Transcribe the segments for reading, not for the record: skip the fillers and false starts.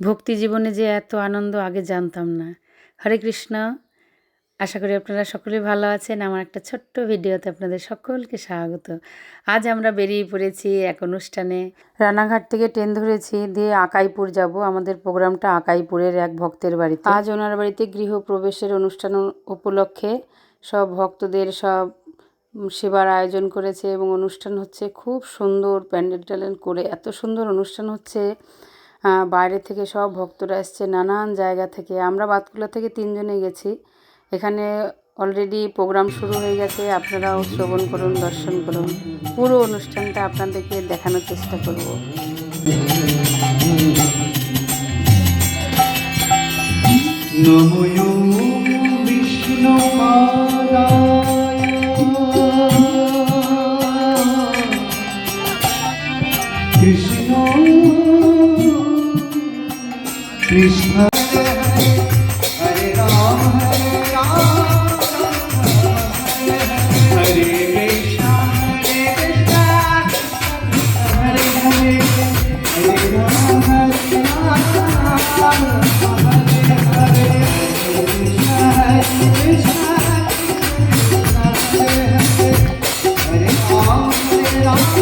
ভক্তি জীবনে যে এত আনন্দ আগে জানতাম না। হরে কৃষ্ণ। আশা করি আপনারা সকলে ভালো আছেন। আমার একটা ছোট্ট ভিডিওতে আপনাদের সকলকে স্বাগত। আজ আমরা বেরিয়ে পড়েছি এক অনুষ্ঠানে। রানাঘাট থেকে ট্রেন ধরেছি, দিয়ে আকাইপুর যাব। আমাদের প্রোগ্রামটা আকাইপুরের এক ভক্তের বাড়িতে। আজ ওনার বাড়িতে গৃহপ্রবেশের অনুষ্ঠান উপলক্ষে সব ভক্তদের সব সেবার আয়োজন করেছে এবং অনুষ্ঠান হচ্ছে খুব সুন্দর প্যান্ডেল ট্যান্ডেল করে, এত সুন্দর অনুষ্ঠান হচ্ছে। বাইরে থেকে সব ভক্তরা এসছে নানান জায়গা থেকে। আমরা বাতকুলা থেকে 3 জনে গেছি। এখানে অলরেডি প্রোগ্রাম শুরু হয়ে গেছে, আপনারাও শ্রবণ করুন, দর্শন করুন। পুরো অনুষ্ঠানটা আপনাদেরকে দেখানোর চেষ্টা করব। নমো বিষ্ণু কৃষ্ণ কৃষ্ণ হরে রাম হরে কৃষ্ণ হরে হরে হরে রাম হরে রাম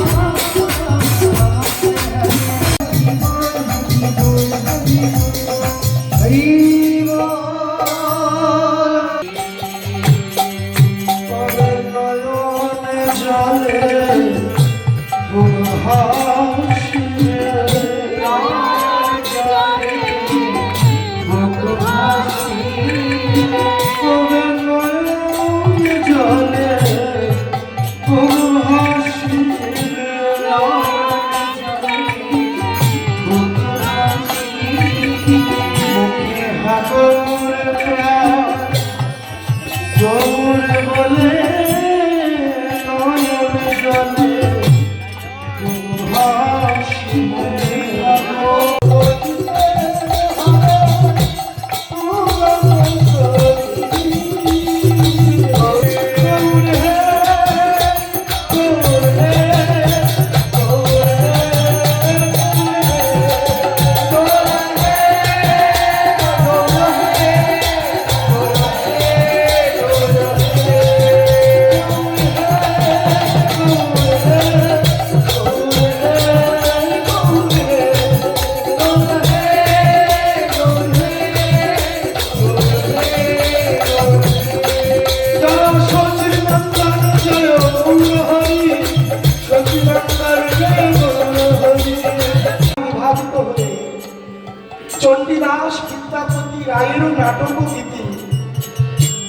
চণ্ডীদাস বিদ্যাপতি রায়েরও নাটক গীতি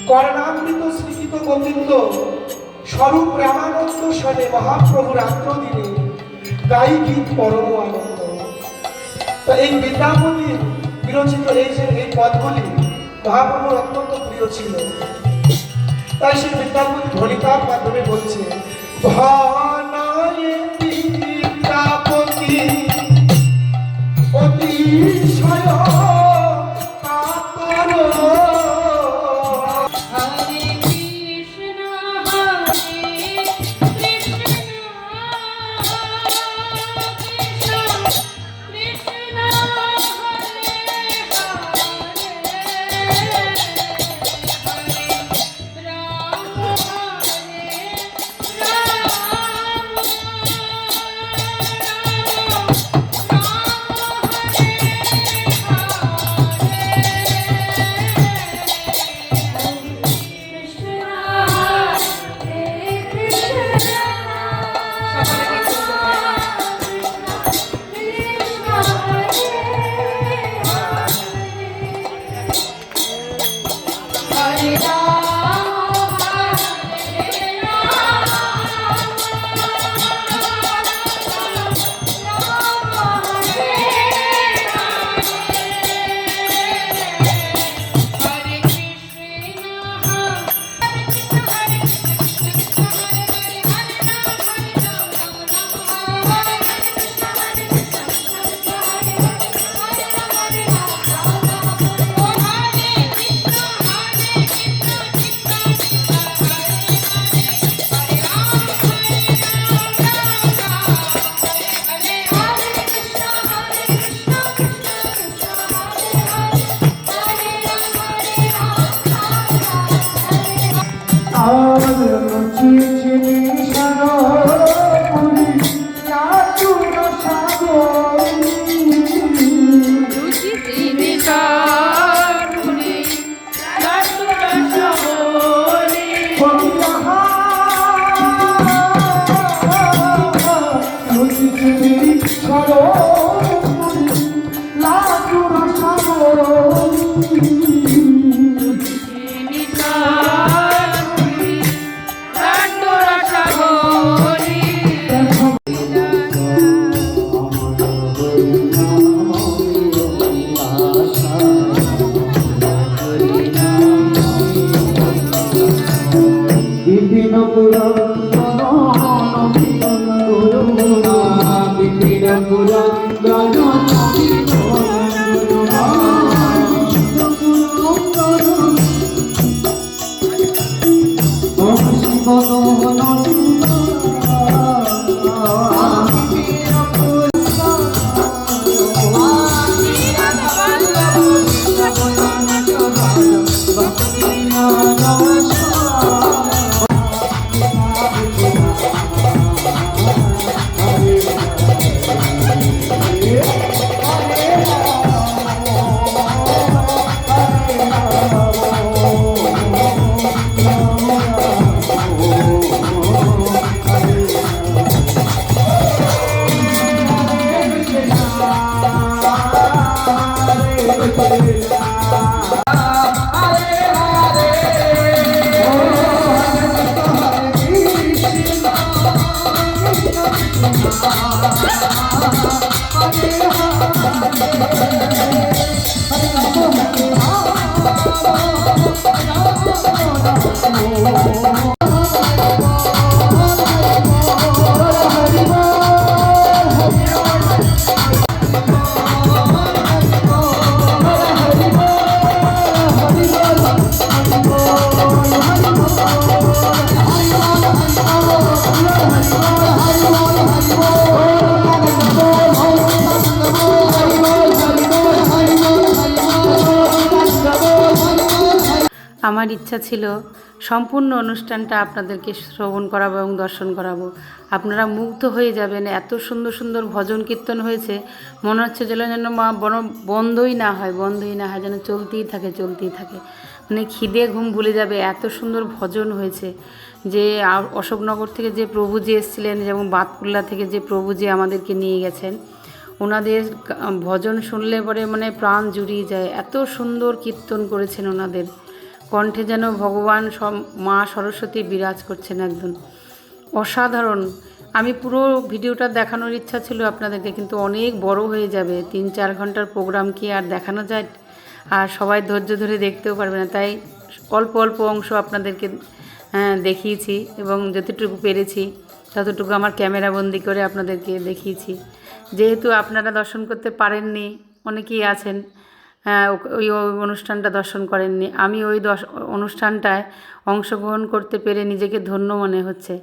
কর্ণামৃত স্মৃতিত গোবিন্দ স্বরূপ রামানন্দ শনে মহাপ্রভু রাত্র দিনে গাই গীত পরম আনন্দ। তো এই বিদ্যাপতি বিরচিত এই পদগুলি মহাপ্রভুর অত্যন্ত প্রিয় ছিল। তাই সেই বিদ্যাপতি ধ্বনিতার মাধ্যমে বলছে ভনয়ে বিদ্যাপতি অতিশয় আমার ইচ্ছা ছিল সম্পূর্ণ অনুষ্ঠানটা আপনাদেরকে শ্রবণ করাবো এবং দর্শন করাবো। আপনারা মুগ্ধ হয়ে যাবেন, এত সুন্দর সুন্দর ভজন কীর্তন হয়েছে, মনে হচ্ছে যেন মা বন্ধই না হয়, যেন চলতেই থাকে। মানে খিদে ঘুম ভুলে যাবে, এত সুন্দর ভজন হয়েছে। যে অশোকনগর থেকে যে প্রভুজি এসেছিলেন, যেমন বাতকুল্লা থেকে যে প্রভুজি আমাদেরকে নিয়ে গেছেন, ওনাদের ভজন শুনলে পরে মানে প্রাণ জুড়িয়ে যায়। এত সুন্দর কীর্তন করেছেন, ওনাদের কণ্ঠে যেন ভগবান মা সরস্বতী বিরাজ করছেন, একদম অসাধারণ। আমি পুরো ভিডিওটা দেখানোর ইচ্ছা ছিল আপনাদেরকে, কিন্তু অনেক বড় হয়ে যাবে, 3-4 ঘন্টার প্রোগ্রাম কি আর দেখানো যায়, আর সবাই ধৈর্য ধরে দেখতেও পারবে না। তাই অল্প অল্প অংশ আপনাদেরকে দেখিয়েছি, এবং যতটুকু পেরেছি ততটুকু আমার ক্যামেরা বন্দি করে আপনাদেরকে দেখিয়েছি। যেহেতু আপনারা দর্শন করতে পারেননি, অনেকেই আছেন ওই অনুষ্ঠানটা দর্শন করেননি, আমি ওই অনুষ্ঠানটায় অংশগ্রহণ করতে পেরে নিজেকে ধন্য মনে হচ্ছে।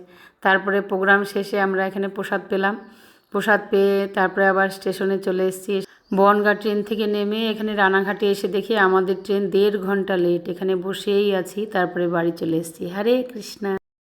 তারপরে প্রোগ্রাম শেষে আমরা এখানে প্রসাদ পেলাম, প্রসাদ পেয়ে তারপরে আবার স্টেশনে চলে এসেছি। বনগাঁ ট্রেন থেকে নেমে এখানে রানাঘাটে এসে দেখি আমাদের ট্রেন 1.5 ঘন্টা লেট। এখানে বসেই আছি, তারপরে বাড়ি চলে এসেছি। হরে কৃষ্ণা।